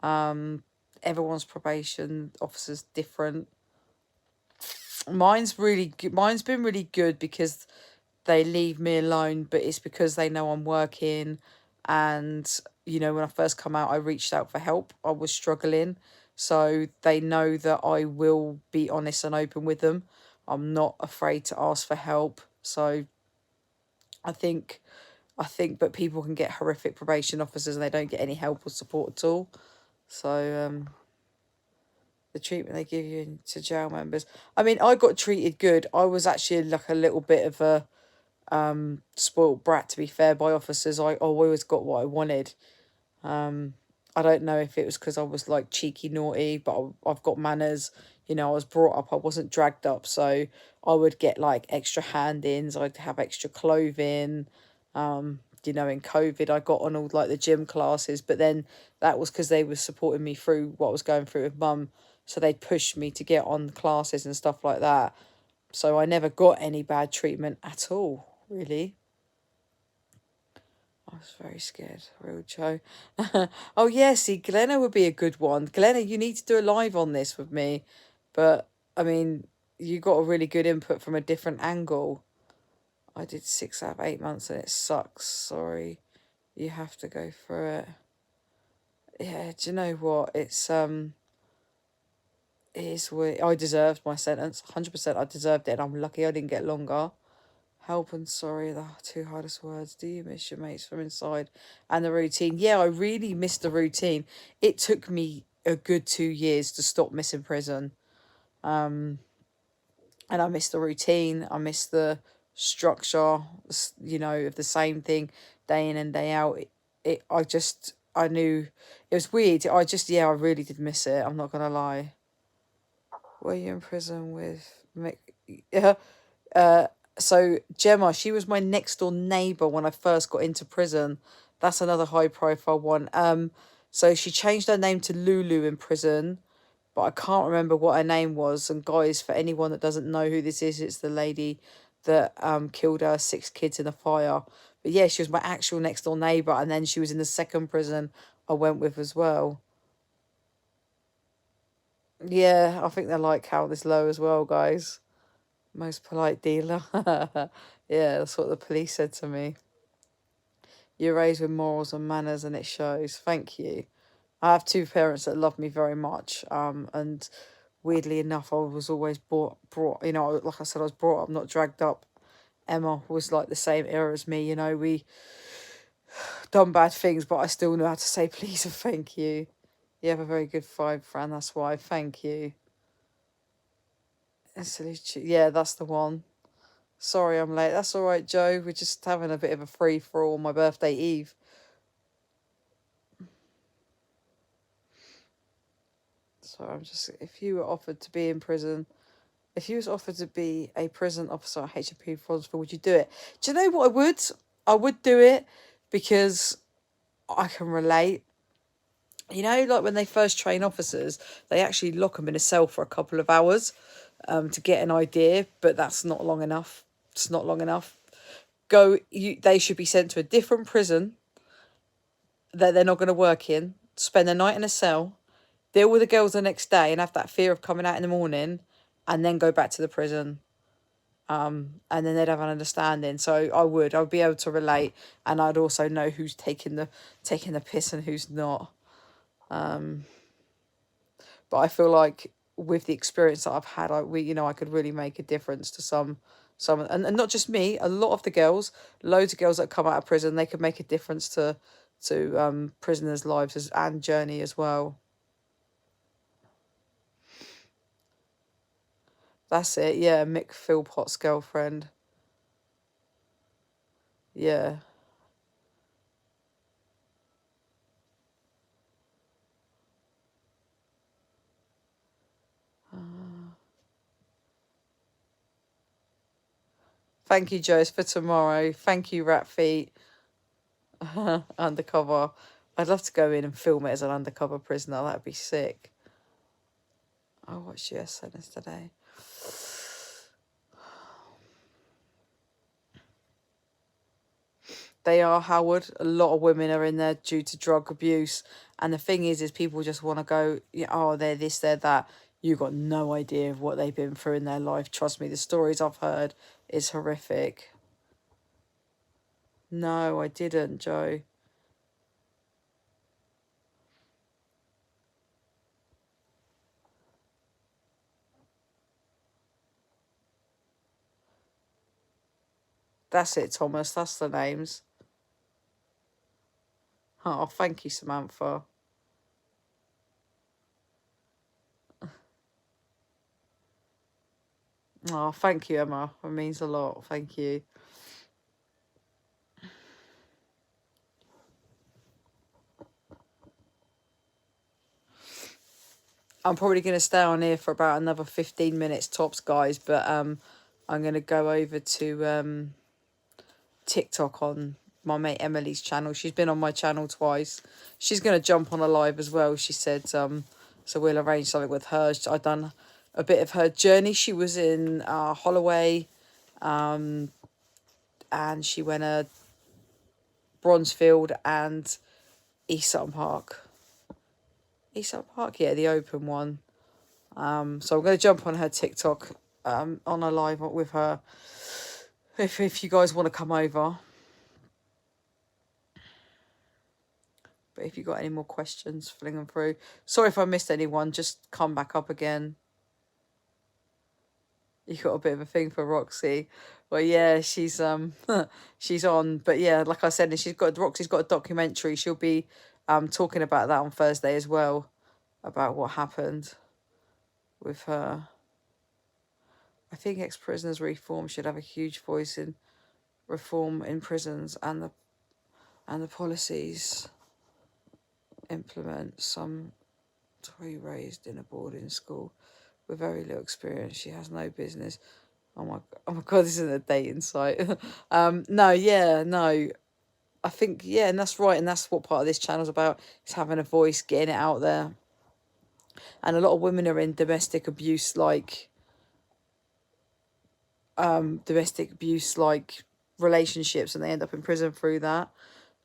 S1: Everyone's probation officer's different. Mine's really good. Mine's been really good because they leave me alone, but it's because they know I'm working. And, you know, when I first come out, I reached out for help. I was struggling. So they know that I will be honest and open with them. I'm not afraid to ask for help. So I think but people can get horrific probation officers and they don't get any help or support at all. So the treatment they give you to jail members. I mean, I got treated good. I was actually like a little bit of a spoiled brat, to be fair, by officers. I always got what I wanted. I don't know if it was because I was like cheeky naughty, but I've got manners. You know, I was brought up, I wasn't dragged up, so I would get like extra hand-ins. I'd have extra clothing. you know, in COVID, I got on all like the gym classes, but then that was because they were supporting me through what I was going through with mum. So they pushed me to get on classes and stuff like that. So I never got any bad treatment at all, really. I was very scared, real Joe. Oh yeah, see, Glenna would be a good one. Glenna, you need to do a live on this with me. But I mean, you got a really good input from a different angle. I did 6 out of 8 months and it sucks. Sorry. You have to go through it. Yeah, do you know what? It is weird. I deserved my sentence. 100% I deserved it, and I'm lucky I didn't get longer. Help and sorry are the two hardest words. Do you miss your mates from inside and the routine? Yeah, I really missed the routine. It took me a good 2 years to stop missing prison. And I miss the routine. I miss the structure, you know, of the same thing day in and day out. I knew it was weird. Yeah, I really did miss it. I'm not gonna lie. Were you in prison with Mick? Yeah. So Gemma, she was my next door neighbor when I first got into prison. That's another high profile one. So she changed her name to Lulu in prison, but I can't remember what her name was. And guys, for anyone that doesn't know who this is, it's the lady that killed her 6 kids in a fire. But yeah, she was my actual next door neighbor, and then she was in the second prison I went with as well. Yeah, I think they like how this low as well, guys. Most polite dealer. Yeah, that's what the police said to me. You're raised with morals and manners, and it shows. Thank you. I have two parents that love me very much. And weirdly enough, I was always brought. You know, like I said, I was brought up, not dragged up. Emma was like the same era as me. You know, we done bad things, but I still know how to say please and thank you. You have a very good vibe, Fran. That's why. Thank you. Yeah, that's the one. Sorry I'm late. That's all right, Joe. We're just having a bit of a free for all on my birthday eve. So I'm just, if you were offered to be in prison, if you was offered to be a prison officer at HMP Fronsville, would you do it? Do you know what I would? I would do it because I can relate. You know, like when they first train officers, they actually lock them in a cell for a couple of hours to get an idea, but that's not long enough. It's not long enough. They should be sent to a different prison that they're not going to work in, spend the night in a cell, deal with the girls the next day and have that fear of coming out in the morning, and then go back to the prison. And then they'd have an understanding. So I'd be able to relate, and I'd also know who's taking the piss and who's not. But I feel like with the experience that I've had, I could really make a difference to some, and not just me. A lot of the girls, loads of girls that come out of prison, they could make a difference to prisoners' lives and journey as well. That's it. Yeah, Mick Philpott's girlfriend. Yeah. Thank you, Joe. It's for tomorrow. Thank you, Rat Feet. Undercover. I'd love to go in and film it as an undercover prisoner. That'd be sick. I watched US Sentence today. They are, Howard. A lot of women are in there due to drug abuse. And the thing is people just want to go, oh, they're this, they're that. You got no idea of what they've been through in their life. Trust me, the stories I've heard is horrific. No, I didn't, Joe. That's it, Thomas. That's the names. Oh, thank you, Samantha. Oh, thank you, Emma. It means a lot. Thank you. I'm probably going to stay on here for about another 15 minutes tops, guys. But I'm going to go over to TikTok on my mate Emily's channel. She's been on my channel twice. She's going to jump on a live as well, she said. So we'll arrange something with her. I've done a bit of her journey. She was in Holloway, and she went to Bronzefield and East Sutton Park. East Sutton Park, yeah, the open one. So I'm going to jump on her TikTok, on a live with her, if you guys want to come over. But if you got any more questions, fling them through. Sorry if I missed anyone. Just come back up again. You got a bit of a thing for Roxy. Well, yeah, she's she's on. But yeah, like I said, Roxy's got a documentary. She'll be talking about that on Thursday as well, about what happened with her. I think ex-prisoners reform should have a huge voice in reform in prisons, and the policies implement. Some toy raised in a boarding school with very little experience. She has no business. Oh my god, this isn't a dating site. No, yeah, no. I think, yeah, and that's right, and that's what part of this channel's about, is having a voice, getting it out there. And a lot of women are in domestic abuse like relationships, and they end up in prison through that.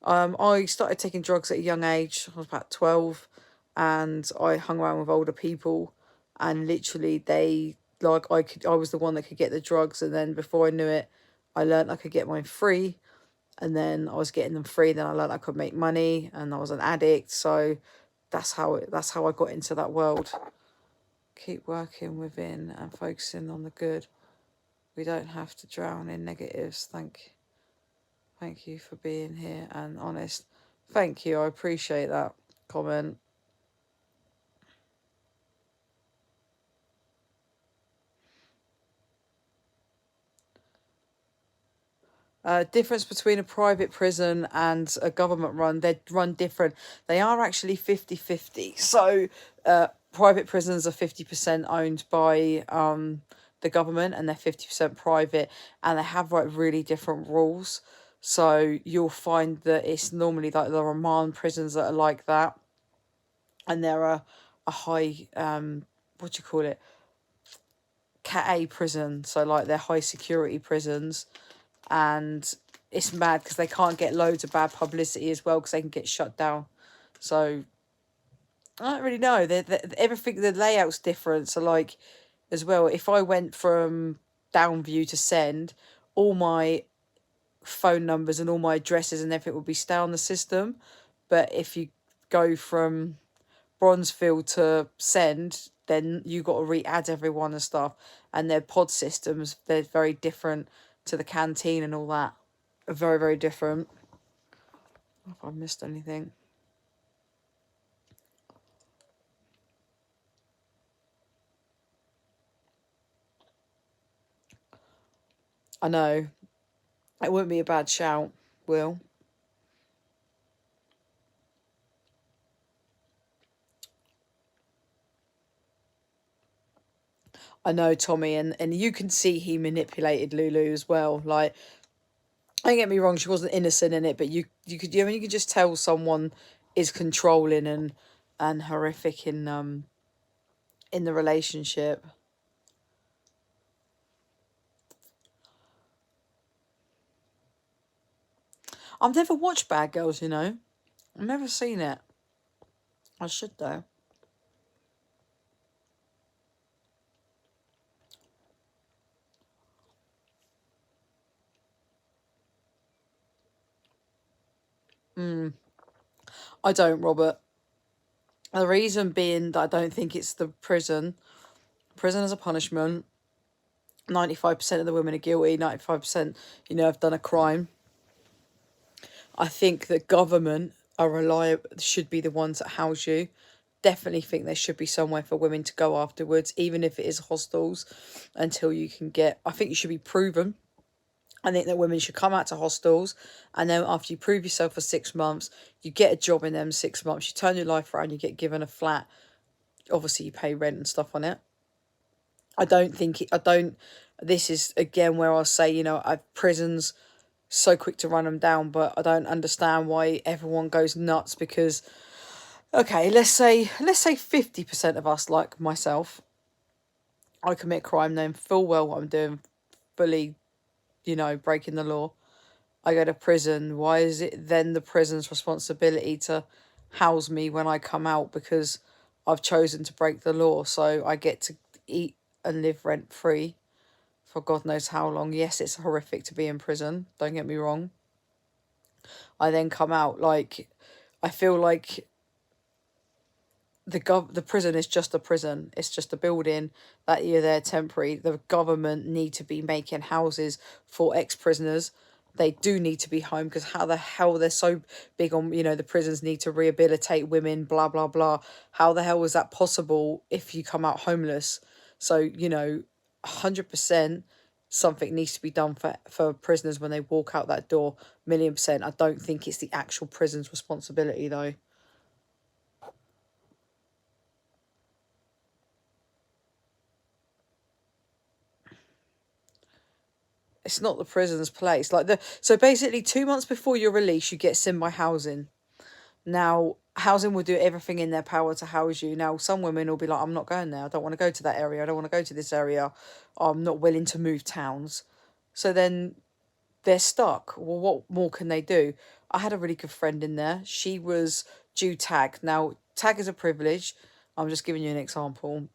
S1: I started taking drugs at a young age. I was about 12, and I hung around with older people, and literally I was the one that could get the drugs, and then before I knew it, I learned I could get mine free, and then I was getting them free, then I learned I could make money, and I was an addict. So that's how I got into that world. Keep working within and focusing on the good. We don't have to drown in negatives. Thank you for being here and honest. Thank you. I appreciate that comment. Difference between a private prison and a government run. They're run different. They are actually 50-50. So private prisons are 50% owned by the government, and they're 50% private, and they have like really different rules. So you'll find that it's normally like the remand prisons that are like that, and there are a high what do you call it, Cat A prison, so like they're high security prisons, and it's mad because they can't get loads of bad publicity as well because they can get shut down. So I don't really know. Everything, the layout's different. So like, as well, if I went from Downview to Send, all my phone numbers and all my addresses and everything would be stay on the system. But if you go from Bronzefield to Send, then you got to re-add everyone and stuff. And their pod systems, they're very different to the canteen and all that. Are very, very different. I don't know if I missed anything. I know. It wouldn't be a bad shout, Will. I know, Tommy, and you can see he manipulated Lulu as well. Like, don't get me wrong, she wasn't innocent in it, but you could just tell someone is controlling and horrific in the relationship. I've never watched Bad Girls, you know. I've never seen it. I should though. I don't, Robert. The reason being that I don't think it's the prison. Prison is a punishment. 95% of the women are guilty. 95%, have done a crime. I think that government are reliable, should be the ones that house you. Definitely think there should be somewhere for women to go afterwards, even if it is hostels, until you can get. I think you should be proven. I think that women should come out to hostels, and then after you prove yourself for 6 months, you get a job in them 6 months, you turn your life around, you get given a flat. Obviously, you pay rent and stuff on it. I don't. This is again where I'll say, prisons so quick to run them down. But I don't understand why everyone goes nuts because, okay, let's say 50% of us, like myself, I commit crime knowing full well what I'm doing, fully, breaking the law. I go to prison. Why is it then the prison's responsibility to house me when I come out because I've chosen to break the law? So I get to eat and live rent free for God knows how long. Yes, it's horrific to be in prison. Don't get me wrong. I then come out like I feel like the prison is just a prison. It's just a building that you're there temporary. The government need to be making houses for ex-prisoners. They do need to be home because how the hell they're so big on, the prisons need to rehabilitate women, blah blah blah. How the hell was that possible if you come out homeless? So, 100% something needs to be done for prisoners when they walk out that door. 1,000,000%. I don't think it's the actual prison's responsibility though. It's not the prison's place. So basically 2 months before your release, you get sent by housing. Now, housing will do everything in their power to house you. Now, some women will be like, I'm not going there. I don't want to go to that area. I don't want to go to this area. I'm not willing to move towns. So then they're stuck. Well, what more can they do? I had a really good friend in there. She was due tag. Now, tag is a privilege. I'm just giving you an example.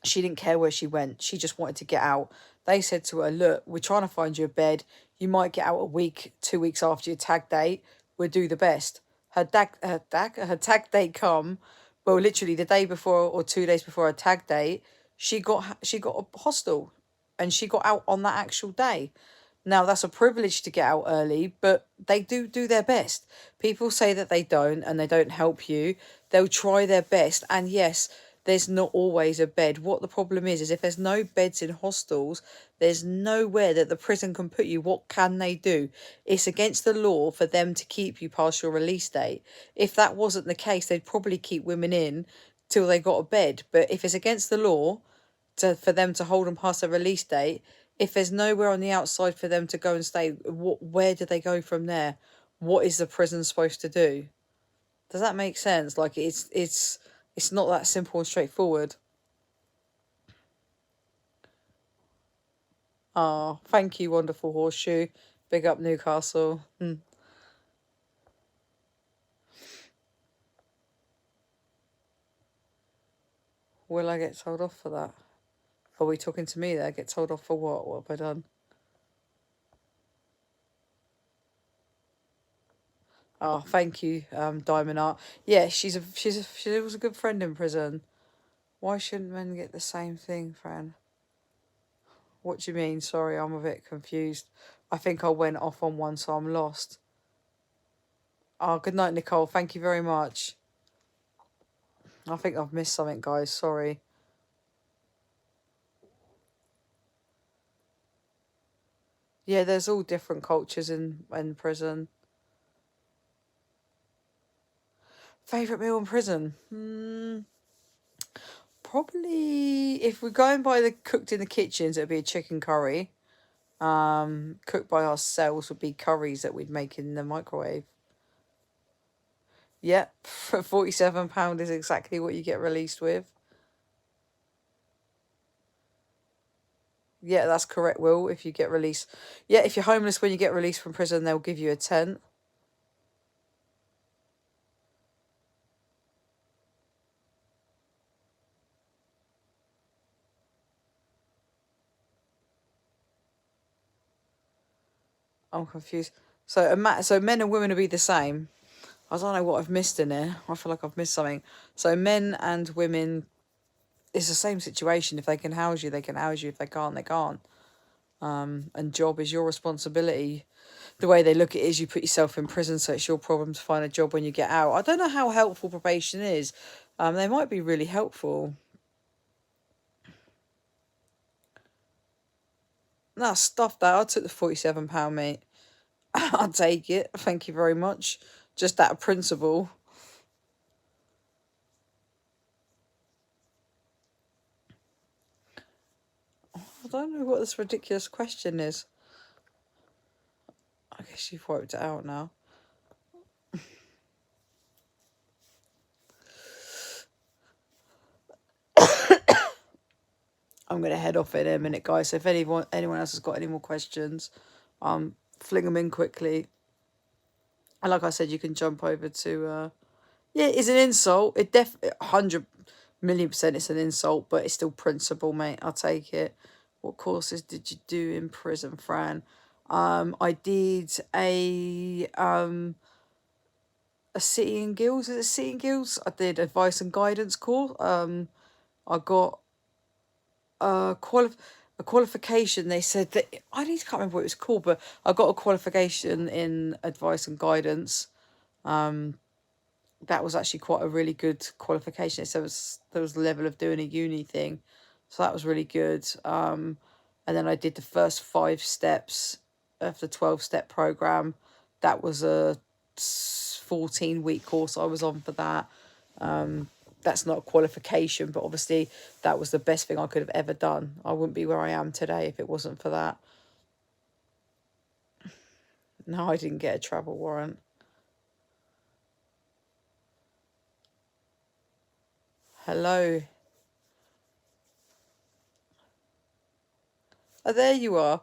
S1: She didn't care where she went. She just wanted to get out. They said to her, look, we're trying to find you a bed. You might get out a week, 2 weeks after your tag date. We'll do the best. Her tag date come, well, literally the day before or 2 days before her tag date, she got a hostel and she got out on that actual day. Now, that's a privilege to get out early, but they do their best. People say that they don't and they don't help you. They'll try their best. And yes, there's not always a bed. What the problem is if there's no beds in hostels, there's nowhere that the prison can put you. What can they do? It's against the law for them to keep you past your release date. If that wasn't the case, they'd probably keep women in till they got a bed. But if it's against the law for them to hold them past their release date, if there's nowhere on the outside for them to go and stay, where do they go from there? What is the prison supposed to do? Does that make sense? Like it's not that simple and straightforward. Ah, thank you, wonderful horseshoe. Big up Newcastle. Will I get told off for that? Are we talking to me there? Get told off for what? What have I done? Oh, thank you, Diamond Art. Yeah, she was a good friend in prison. Why shouldn't men get the same thing, Fran? What do you mean? Sorry, I'm a bit confused. I think I went off on one, so I'm lost. Oh, good night, Nicole. Thank you very much. I think I've missed something, guys. Sorry. Yeah, there's all different cultures in prison. Favorite meal in prison? Probably if we're going by the cooked in the kitchens, it'd be a chicken curry. Cooked by ourselves would be curries that we'd make in the microwave. Yep, for £47 is exactly what you get released with. Yeah, that's correct, Will. If you get released, yeah, if you're homeless when you get released from prison, they'll give you a tent. I'm confused. So men and women will be the same. I don't know what I've missed in there. I feel like I've missed something. So men and women, it's the same situation. If they can house you, they can house you. If they can't, they can't. And job is your responsibility. The way they look at it is you put yourself in prison, so it's your problem to find a job when you get out. I don't know how helpful probation is. They might be really helpful. No, stuff that. I took the £47, mate. I'll take it. Thank you very much. Just out of principle. I don't know what this ridiculous question is. I guess you've worked it out now. I'm going to head off in a minute, guys. So if anyone else has got any more questions, fling them in quickly. And like I said, you can jump over to... yeah, it's an insult. It 100,000,000% it's an insult, but it's still principle, mate. I'll take it. What courses did you do in prison, Fran? I did a City and Guilds. Is it City and Guilds? I did advice and guidance course. I got a qualification. They said that I need to can't remember what it was called, but I got a qualification in advice and guidance. That was actually quite a really good qualification. So there was a level of doing a uni thing, so that was really good. And then I did the first 5 steps of the 12-step program. That was a 14-week course I was on for that. That's not a qualification, but obviously that was the best thing I could have ever done. I wouldn't be where I am today if it wasn't for that. No, I didn't get a travel warrant. Hello. Oh, there you are.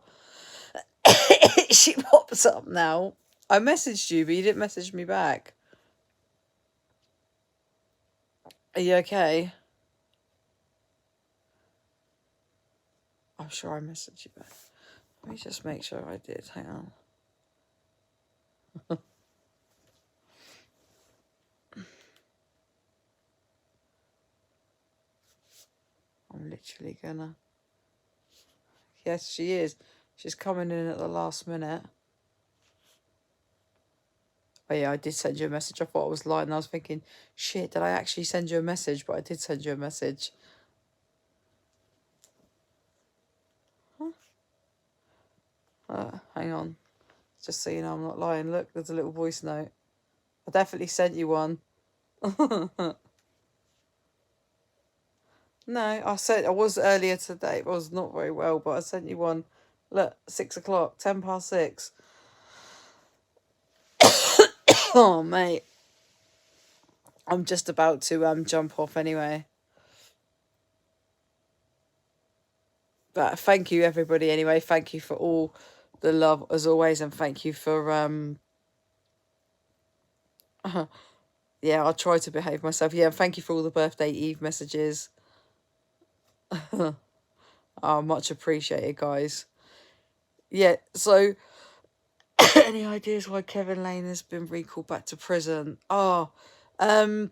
S1: She pops up now. I messaged you, but you didn't message me back. Are you okay? I'm sure I messaged you back. Let me just make sure I did. Hang on. I'm literally gonna... Yes, she is. She's coming in at the last minute. Oh yeah, I did send you a message. I thought I was lying. I was thinking, shit, did I actually send you a message? But I did send you a message. Hang on. Just so you know I'm not lying. Look, there's a little voice note. I definitely sent you one. No, I was earlier today. I was not very well, but I sent you one. Look, 6 o'clock, 6:10. Oh, mate. I'm just about to jump off anyway. But thank you, everybody, anyway. Thank you for all the love, as always, and thank you for... yeah, I'll try to behave myself. Yeah, thank you for all the birthday Eve messages. Oh, much appreciated, guys. Yeah, so... any ideas why Kevin Lane has been recalled back to prison? Oh, I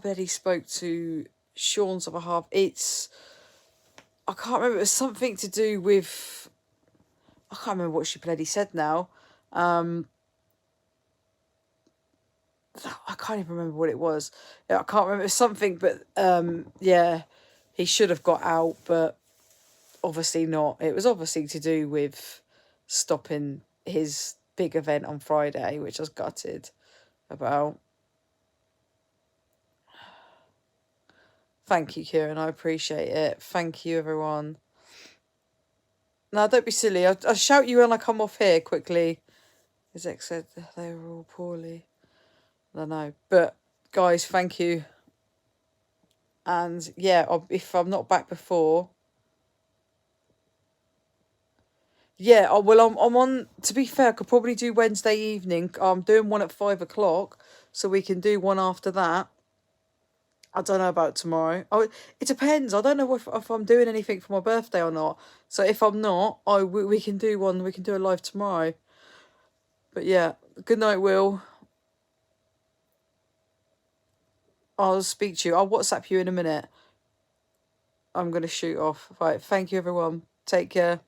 S1: bet he spoke to Sean's other half. I can't remember. It was something to do with... I can't remember what she bloody said now. I can't even remember what it was. I can't remember. It was something, but yeah, he should have got out, but obviously not. It was obviously to do with stopping his big event on Friday, which I was gutted about. Thank you, Kieran. I appreciate it. Thank you, everyone. No, don't be silly. I'll shout you when I come off here quickly. His ex said they were all poorly. I don't know. But, guys, thank you. And, yeah, if I'm not back before... Yeah, well, I'm on... To be fair, I could probably do Wednesday evening. I'm doing one at 5 o'clock, so we can do one after that. I don't know about tomorrow. Oh, it depends. I don't know if I'm doing anything for my birthday or not. So if I'm not, we can do one. We can do a live tomorrow. But yeah, good night, Will. I'll speak to you. I'll WhatsApp you in a minute. I'm going to shoot off. Right, thank you, everyone. Take care.